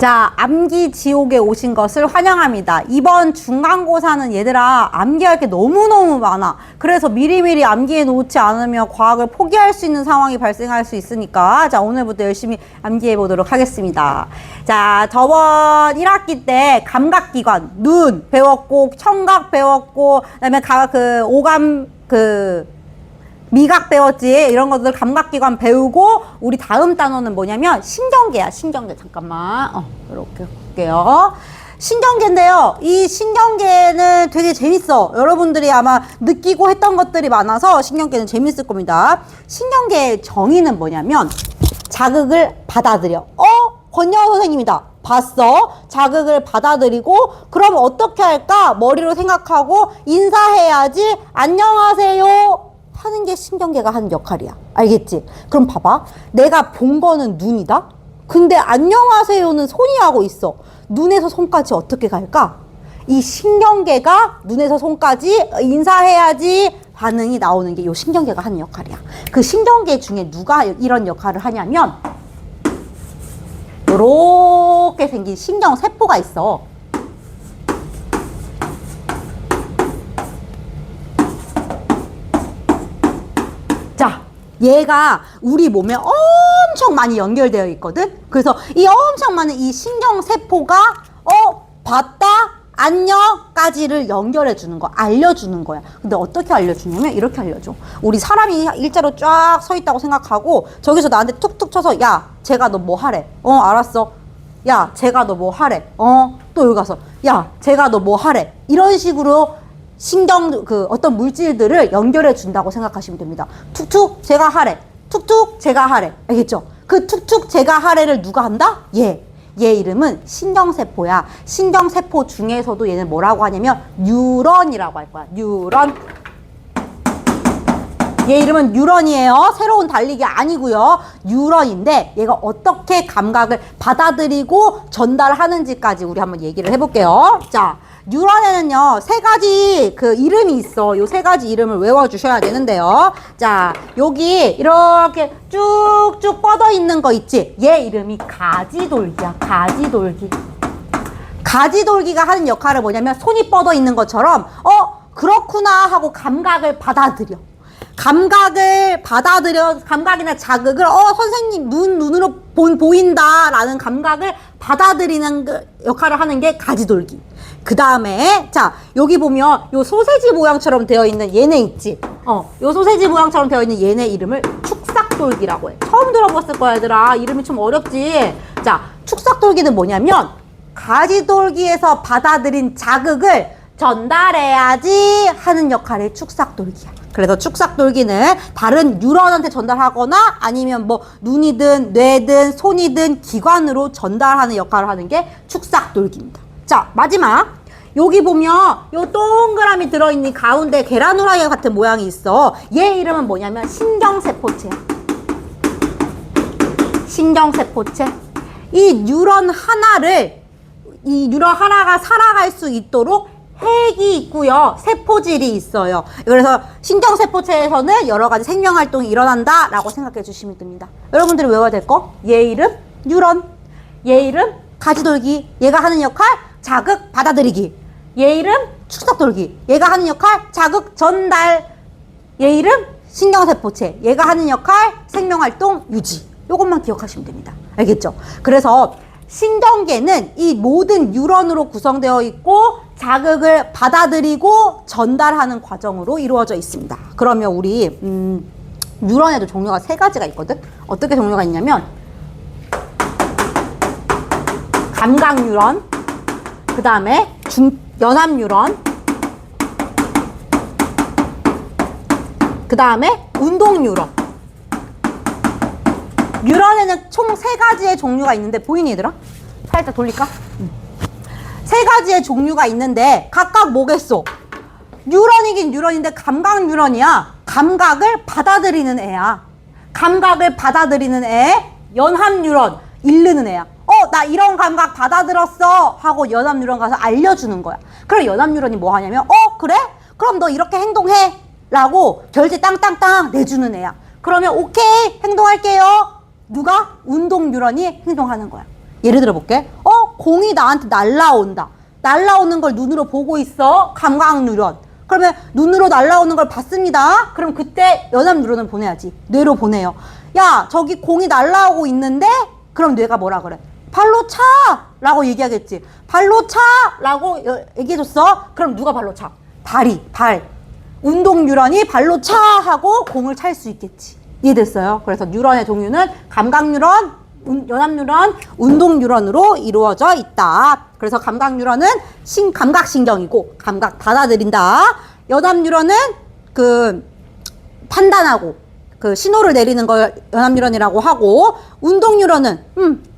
자, 암기 지옥에 오신 것을 환영합니다. 이번 중간고사는 얘들아 암기할 게 너무너무 많아. 그래서 미리미리 암기해 놓지 않으면 과학을 포기할 수 있는 상황이 발생할 수 있으니까 자, 오늘부터 열심히 암기해 보도록 하겠습니다. 자, 저번 1학기 때 감각기관, 눈 배웠고, 청각 배웠고, 그다음에 오감 미각 배웠지. 이런 것들 감각기관 배우고 우리 다음 단어는 뭐냐면 신경계야. 신경계. 잠깐만. 이렇게 볼게요. 신경계인데요. 이 신경계는 되게 재밌어. 여러분들이 아마 느끼고 했던 것들이 많아서 신경계는 재밌을 겁니다. 신경계의 정의는 뭐냐면 자극을 받아들여. 권여원 선생님이다. 봤어? 자극을 받아들이고 그럼 어떻게 할까? 머리로 생각하고 인사해야지. 안녕하세요. 하는 게 신경계가 하는 역할이야. 알겠지? 그럼 봐봐. 내가 본 거는 눈이다? 근데 안녕하세요는 손이 하고 있어. 눈에서 손까지 어떻게 갈까? 이 신경계가 눈에서 손까지 인사해야지 반응이 나오는 게 이 신경계가 하는 역할이야. 그 신경계 중에 누가 이런 역할을 하냐면 요렇게 생긴 신경세포가 있어. 자, 얘가 우리 몸에 엄청 많이 연결되어 있거든. 그래서 이 엄청 많은 이 신경세포가 봤다, 안녕까지를 연결해 주는 거, 알려주는 거야. 근데 어떻게 알려주냐면 이렇게 알려줘. 우리 사람이 일자로 쫙 서 있다고 생각하고 저기서 나한테 툭툭 쳐서 야, 쟤가 너 뭐 하래? 알았어. 야, 쟤가 너 뭐 하래? 또 여기 가서 야, 쟤가 너 뭐 하래? 이런 식으로 어떤 물질들을 연결해 준다고 생각하시면 됩니다. 툭툭 제가 하래. 툭툭 제가 하래. 알겠죠? 그 툭툭 제가 하래를 누가 한다? 얘 이름은 신경세포야. 신경세포 중에서도 얘는 뭐라고 하냐면 뉴런이라고 할 거야. 뉴런. 얘 이름은 뉴런이에요. 새로운 달리기 아니고요. 뉴런인데 얘가 어떻게 감각을 받아들이고 전달하는지까지 우리 한번 얘기를 해볼게요. 자, 뉴런에는요, 세 가지 이름이 있어. 요 세 가지 이름을 외워주셔야 되는데요. 자, 여기 이렇게 쭉쭉 뻗어 있는 거 있지? 얘 이름이 가지돌기야. 가지돌기. 가지돌기가 하는 역할은 뭐냐면 손이 뻗어 있는 것처럼 그렇구나 하고 감각을 받아들여. 감각이나 자극을 선생님 눈으로 보인다 라는 감각을 받아들이는 역할을 하는 게 가지돌기. 그 다음에 자, 여기 보면 요 소세지 모양처럼 되어 있는 얘네 있지? 요 소세지 모양처럼 되어 있는 얘네 이름을 축삭돌기라고 해. 처음 들어봤을 거야, 얘들아. 이름이 좀 어렵지? 자, 축삭돌기는 뭐냐면 가지돌기에서 받아들인 자극을 전달해야지 하는 역할의 축삭돌기야. 그래서 축삭돌기는 다른 뉴런한테 전달하거나 아니면 뭐 눈이든 뇌든 손이든 기관으로 전달하는 역할을 하는 게 축삭돌기입니다. 자, 마지막. 여기 보면 요 동그라미 들어있는 가운데 계란 후라이 같은 모양이 있어. 얘 이름은 뭐냐면 신경세포체야. 신경세포체. 이 뉴런 하나가 살아갈 수 있도록 핵이 있고요. 세포질이 있어요. 그래서 신경세포체에서는 여러 가지 생명활동이 일어난다 라고 생각해 주시면 됩니다. 여러분들이 외워야 될 거. 얘 이름 뉴런. 얘 이름 가지돌기. 얘가 하는 역할 자극 받아들이기. 얘 이름 축삭돌기. 얘가 하는 역할 자극 전달. 얘 이름 신경세포체. 얘가 하는 역할 생명활동 유지. 요것만 기억하시면 됩니다. 알겠죠? 그래서 신경계는 이 모든 뉴런으로 구성되어 있고 자극을 받아들이고 전달하는 과정으로 이루어져 있습니다. 그러면 우리 뉴런에도 종류가 세 가지가 있거든. 어떻게 종류가 있냐면 감각 뉴런, 그 다음에 연합 뉴런, 그 다음에 운동 뉴런. 뉴런에는 총 세 가지의 종류가 있는데 보이니 얘들아? 살짝 돌릴까? 세 가지의 종류가 있는데 각각 뭐겠어? 뉴런이긴 뉴런인데 감각 뉴런이야. 감각을 받아들이는 애야. 감각을 받아들이는 애. 연합 뉴런, 잃는 애야. 나 이런 감각 받아들었어 하고 연합 뉴런 가서 알려주는 거야. 그럼 연합 뉴런이 뭐 하냐면 그래? 그럼 너 이렇게 행동해 라고 결제 땅땅땅 내주는 애야. 그러면 오케이 행동할게요. 누가? 운동 뉴런이 행동하는 거야. 예를 들어 볼게. 공이 나한테 날라온다. 날라오는 걸 눈으로 보고 있어. 감각뉴런. 그러면 눈으로 날라오는 걸 봤습니다. 그럼 그때 연합뉴런을 보내야지. 뇌로 보내요. 야, 저기 공이 날라오고 있는데? 그럼 뇌가 뭐라 그래? 발로 차! 라고 얘기하겠지. 발로 차! 라고 얘기해줬어. 그럼 누가 발로 차? 다리, 발. 운동뉴런이 발로 차! 하고 공을 찰 수 있겠지. 이해됐어요? 그래서 뉴런의 종류는 감각뉴런, 연합뉴런, 운동뉴런으로 이루어져 있다. 그래서 감각뉴런은 감각신경이고 감각 받아들인다. 연합뉴런은 그 판단하고 그 신호를 내리는 걸 연합뉴런이라고 하고, 운동뉴런은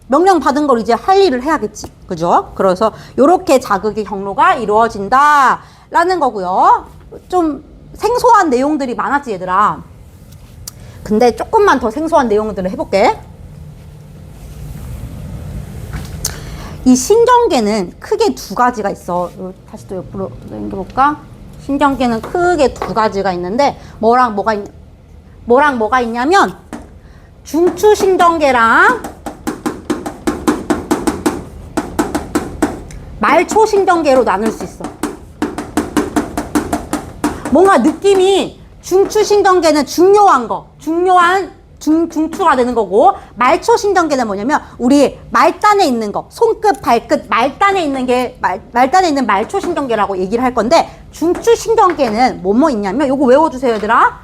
명령 받은 걸 이제 할 일을 해야겠지. 그죠? 그래서 요렇게 자극의 경로가 이루어진다 라는 거고요. 좀 생소한 내용들이 많았지 얘들아. 근데 조금만 더 생소한 내용들을 해볼게. 이 신경계는 크게 두 가지가 있어. 다시 또 옆으로 넘겨볼까? 신경계는 크게 두 가지가 있는데 뭐랑 뭐가 있냐면 중추신경계랑 말초신경계로 나눌 수 있어. 뭔가 느낌이 중추신경계는 중요한 중추가 되는 거고, 말초신경계는 뭐냐면 우리 말단에 있는 거, 손끝, 발끝, 말단에 있는 게 말단에 있는 말초신경계라고 얘기를 할 건데, 중추신경계는 뭐뭐 있냐면 요거 외워주세요 얘들아.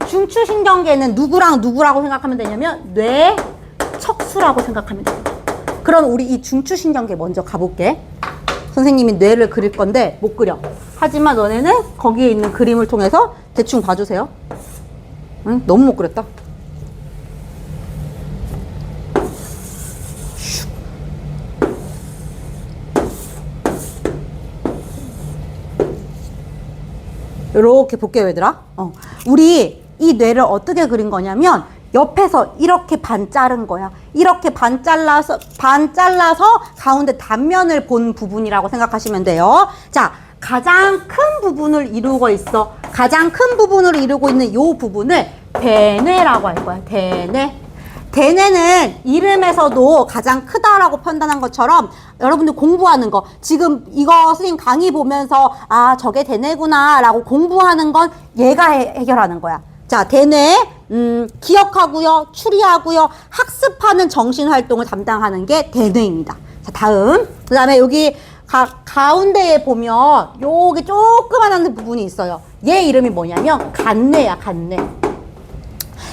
중추신경계는 누구랑 누구라고 생각하면 되냐면 뇌, 척수라고 생각하면 돼요. 그럼 우리 이 중추신경계 먼저 가볼게. 선생님이 뇌를 그릴 건데 못 그려. 하지만 너네는 거기에 있는 그림을 통해서 대충 봐주세요. 응? 너무 못 그렸다. 이렇게 볼게요 얘들아. 우리 이 뇌를 어떻게 그린 거냐면 옆에서 이렇게 반 자른 거야. 이렇게 반 잘라서 가운데 단면을 본 부분이라고 생각하시면 돼요. 자, 가장 큰 부분을 이루고 있어. 가장 큰 부분을 이루고 있는 이 부분을 대뇌라고 할 거야. 대뇌는 이름에서도 가장 크다라고 판단한 것처럼 여러분들 공부하는 거, 지금 이거 선생님 강의 보면서 아 저게 대뇌구나 라고 공부하는 건 얘가 해결하는 거야. 자, 대뇌 기억하고요, 추리하고요, 학습하는 정신활동을 담당하는 게 대뇌입니다. 자, 다음. 그 다음에 여기 가운데에 보면 여기 조그만한 부분이 있어요. 얘 이름이 뭐냐면 간뇌야, 간뇌.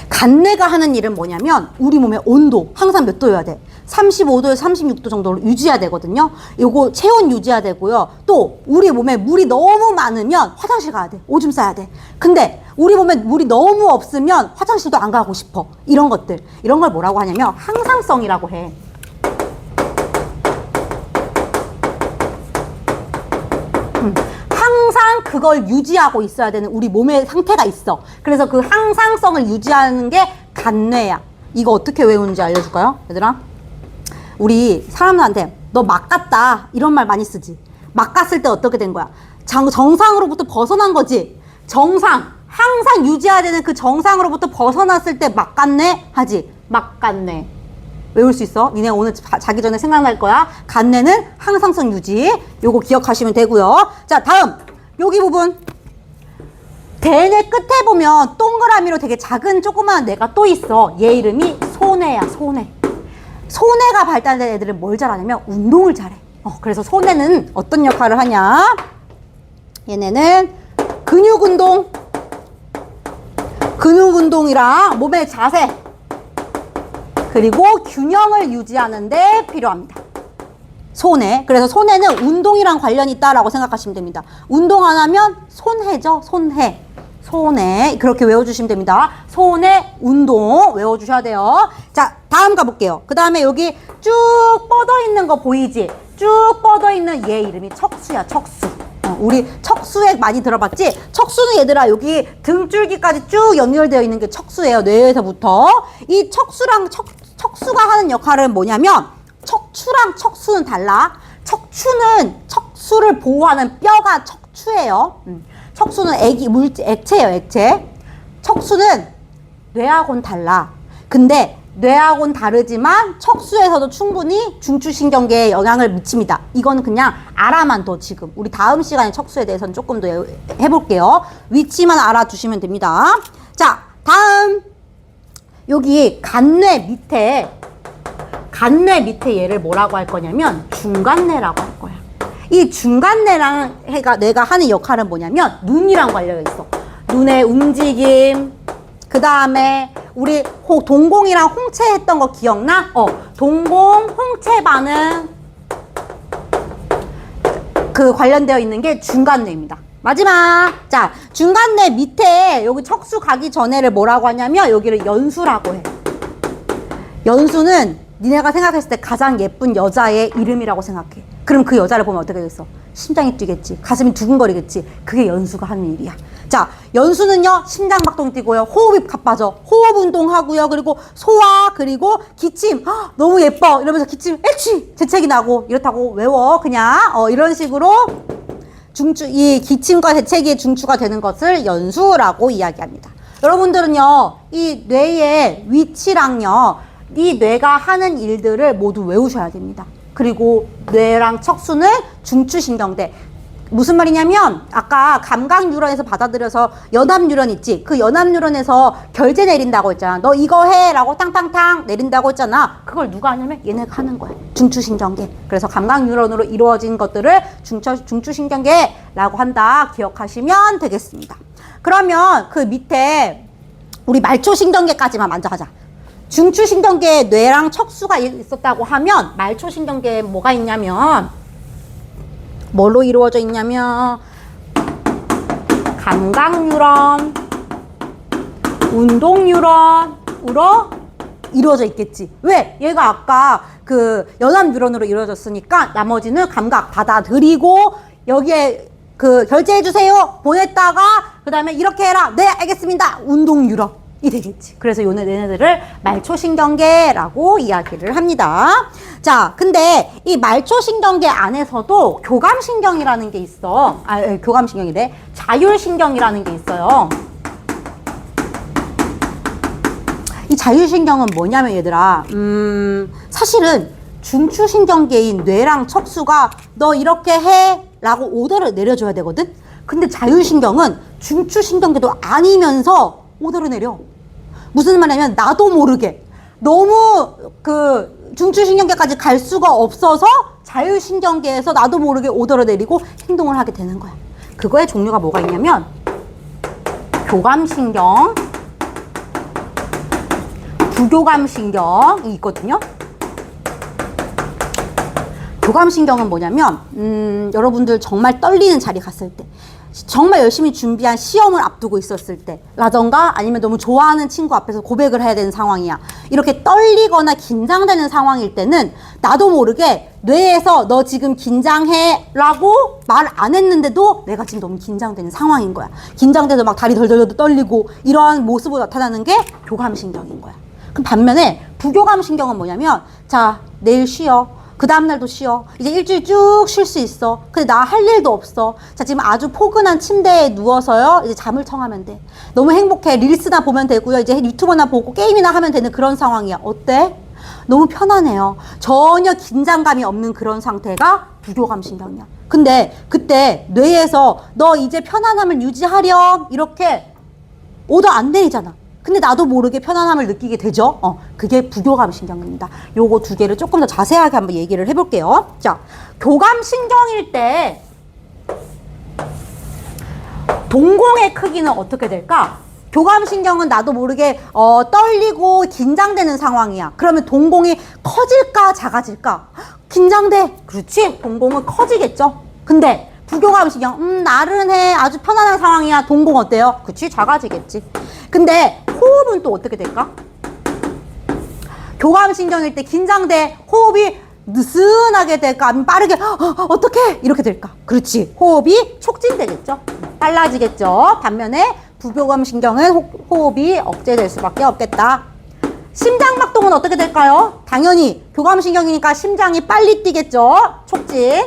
간뇌가 하는 일은 뭐냐면 우리 몸의 온도 항상 몇 도여야 돼? 35도에서 36도 정도로 유지해야 되거든요. 요거 체온 유지해야 되고요. 또 우리 몸에 물이 너무 많으면 화장실 가야 돼. 오줌 싸야 돼. 근데 우리 몸에 물이 너무 없으면 화장실도 안 가고 싶어. 이런 것들. 이런 걸 뭐라고 하냐면 항상성이라고 해. 항상 그걸 유지하고 있어야 되는 우리 몸의 상태가 있어. 그래서 그 항상성을 유지하는 게 간뇌야. 이거 어떻게 외우는지 알려줄까요? 얘들아? 우리 사람들한테 너 막 갔다 이런 말 많이 쓰지. 막 갔을 때 어떻게 된 거야? 정상으로부터 벗어난 거지. 정상, 항상 유지해야 되는 그 정상으로부터 벗어났을 때 막 갔네 하지. 막 갔네. 외울 수 있어? 니네 오늘 자기 전에 생각날 거야. 간뇌는 항상성 유지. 요거 기억하시면 되고요. 자, 다음. 여기 부분. 대뇌 끝에 보면 동그라미로 되게 작은 조그마한 뇌가 또 있어. 얘 이름이 소뇌야, 소뇌. 소뇌가 발달된 애들은 뭘 잘하냐면 운동을 잘해. 그래서 소뇌는 어떤 역할을 하냐? 얘네는 근육운동이랑 몸의 자세, 그리고 균형을 유지하는 데 필요합니다. 소뇌. 그래서 소뇌는 운동이랑 관련이 있다라고 생각하시면 됩니다. 운동 안 하면 손해죠. 소뇌. 그렇게 외워주시면 됩니다. 소뇌, 운동 외워주셔야 돼요. 자, 다음 가볼게요. 그 다음에 여기 쭉 뻗어있는 거 보이지? 쭉 뻗어있는 얘 이름이 척수야, 척수. 우리 척수액 많이 들어봤지? 척수는 얘들아 여기 등줄기까지 쭉 연결되어 있는 게 척수예요. 뇌에서부터. 이 척수가 하는 역할은 뭐냐면 척추랑 척수는 달라. 척추는 척수를 보호하는 뼈가 척추예요. 척수는 액체예요, 액체. 척수는 뇌하고는 달라. 근데 뇌하고는 다르지만 척수에서도 충분히 중추신경계에 영향을 미칩니다. 이건 그냥 알아만 둬 지금. 우리 다음 시간에 척수에 대해서는 조금 더 해볼게요. 위치만 알아두시면 됩니다. 자, 다음 여기 간뇌 밑에 얘를 뭐라고 할 거냐면 중간뇌라고 할 거야. 이 중간뇌랑 뇌가 하는 역할은 뭐냐면 눈이랑 관련이 있어. 눈의 움직임, 그 다음에 우리 동공이랑 홍채 했던 거 기억나? 동공, 홍채 반응 그 관련되어 있는 게 중간뇌입니다. 마지막. 자, 중간뇌 밑에 여기 척수 가기 전에를 뭐라고 하냐면 여기를 연수라고 해. 연수는 니네가 생각했을 때 가장 예쁜 여자의 이름이라고 생각해. 그럼 그 여자를 보면 어떻게 되겠어? 심장이 뛰겠지. 가슴이 두근거리겠지. 그게 연수가 하는 일이야. 자, 연수는요, 심장박동이 뛰고요. 호흡이 가빠져. 호흡 운동하고요. 그리고 소화, 그리고 기침. 너무 예뻐. 이러면서 기침, 애취! 재채기 나고. 이렇다고 외워. 그냥, 이런 식으로 이 기침과 재채기의 중추가 되는 것을 연수라고 이야기합니다. 여러분들은요, 이 뇌의 위치랑요, 이 뇌가 하는 일들을 모두 외우셔야 됩니다. 그리고 뇌랑 척수는 중추신경대. 무슨 말이냐면 아까 감각뉴런에서 받아들여서 연합뉴런 있지? 그 연합뉴런에서 결제 내린다고 했잖아. 너 이거 해 라고 탕탕탕 내린다고 했잖아. 그걸 누가 하냐면 얘네가 하는 거야. 중추신경계. 그래서 감각뉴런으로 이루어진 것들을 중추신경계라고 한다. 기억하시면 되겠습니다. 그러면 그 밑에 우리 말초신경계까지만 먼저 하자. 중추신경계에 뇌랑 척수가 있었다고 하면 말초신경계에 뭐가 있냐면 뭘로 이루어져 있냐면 감각뉴런, 운동뉴런으로 이루어져 있겠지. 왜? 얘가 아까 그 연합뉴런으로 이루어졌으니까 나머지는 감각 받아들이고 여기에 그 결제해주세요 보냈다가 그 다음에 이렇게 해라. 네 알겠습니다. 운동뉴런 이 되겠지. 그래서 얘네들을 말초신경계라고 이야기를 합니다. 자, 근데 이 말초신경계 안에서도 교감신경이라는 게 있어. 교감신경이래. 자율신경이라는 게 있어요. 이 자율신경은 뭐냐면 얘들아, 사실은 중추신경계인 뇌랑 척수가 너 이렇게 해 라고 오더를 내려줘야 되거든. 근데 자율신경은 중추신경계도 아니면서 오더를 내려. 무슨 말이냐면 나도 모르게 너무 그 중추신경계까지 갈 수가 없어서 자율신경계에서 나도 모르게 오더를 내리고 행동을 하게 되는 거야. 그거의 종류가 뭐가 있냐면 교감신경, 부교감신경이 있거든요. 교감신경은 뭐냐면 여러분들 정말 떨리는 자리 갔을 때, 정말 열심히 준비한 시험을 앞두고 있었을 때 라던가 아니면 너무 좋아하는 친구 앞에서 고백을 해야 되는 상황이야. 이렇게 떨리거나 긴장되는 상황일 때는 나도 모르게 뇌에서 너 지금 긴장해 라고 말 안 했는데도 내가 지금 너무 긴장되는 상황인 거야. 긴장돼서 막 다리 덜덜덜 떨리고 이러한 모습으로 나타나는 게 교감신경인 거야. 그럼 반면에 부교감신경은 뭐냐면 자, 내일 쉬어. 그 다음날도 쉬어. 이제 일주일 쭉 쉴 수 있어. 근데 나 할 일도 없어. 자, 지금 아주 포근한 침대에 누워서요. 이제 잠을 청하면 돼. 너무 행복해. 릴스나 보면 되고요. 이제 유튜브나 보고 게임이나 하면 되는 그런 상황이야. 어때? 너무 편안해요. 전혀 긴장감이 없는 그런 상태가 부교감신경이야. 근데 그때 뇌에서 너 이제 편안함을 유지하렴 이렇게 오더 안 내리잖아. 근데 나도 모르게 편안함을 느끼게 되죠. 그게 부교감신경입니다. 요거 두 개를 조금 더 자세하게 한번 얘기를 해볼게요. 자, 교감신경일 때 동공의 크기는 어떻게 될까? 교감신경은 나도 모르게 떨리고 긴장되는 상황이야. 그러면 동공이 커질까 작아질까? 긴장돼. 그렇지? 동공은 커지겠죠. 근데 부교감신경 나른해 아주 편안한 상황이야. 동공 어때요? 그치? 작아지겠지. 근데 호흡은 또 어떻게 될까? 교감신경일 때 긴장돼. 호흡이 느슨하게 될까? 아니면 빠르게 어떻게? 이렇게 될까? 그렇지. 호흡이 촉진되겠죠. 빨라지겠죠. 반면에 부교감신경은 호흡이 억제될 수밖에 없겠다. 심장박동은 어떻게 될까요? 당연히 교감신경이니까 심장이 빨리 뛰겠죠. 촉진.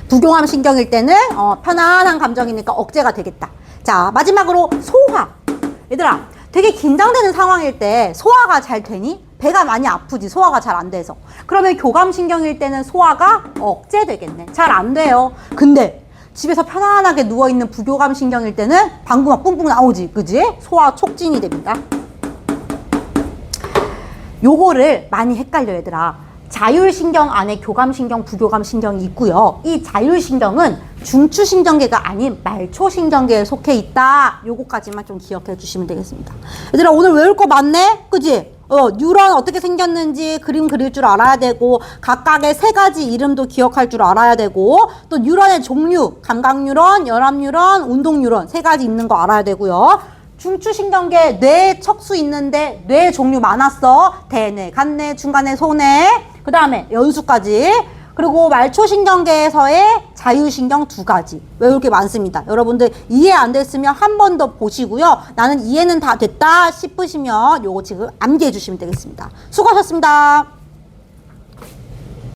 부교감신경일 때는 편안한 감정이니까 억제가 되겠다. 자, 마지막으로 소화. 얘들아, 되게 긴장되는 상황일 때 소화가 잘 되니? 배가 많이 아프지, 소화가 잘 안 돼서. 그러면 교감신경일 때는 소화가 억제되겠네. 잘 안 돼요. 근데 집에서 편안하게 누워있는 부교감신경일 때는 방구 막 뿜뿜 나오지, 그지? 소화 촉진이 됩니다. 요거를 많이 헷갈려, 얘들아. 자율신경 안에 교감신경, 부교감신경이 있고요. 이 자율신경은 중추신경계가 아닌 말초신경계에 속해 있다. 요거까지만 좀 기억해 주시면 되겠습니다. 얘들아, 오늘 외울 거 많네? 그지? 뉴런 어떻게 생겼는지 그림 그릴 줄 알아야 되고, 각각의 세 가지 이름도 기억할 줄 알아야 되고, 또 뉴런의 종류, 감각뉴런, 연합뉴런, 운동뉴런 세 가지 있는 거 알아야 되고요. 중추신경계 뇌 척수 있는데 뇌 종류 많았어. 대뇌, 간뇌, 중간뇌, 소뇌, 그 다음에 연수까지. 그리고 말초신경계에서의 자율신경 2가지. 외울 게 많습니다. 여러분들 이해 안 됐으면 한 번 더 보시고요. 나는 이해는 다 됐다 싶으시면 요거 지금 암기해 주시면 되겠습니다. 수고하셨습니다.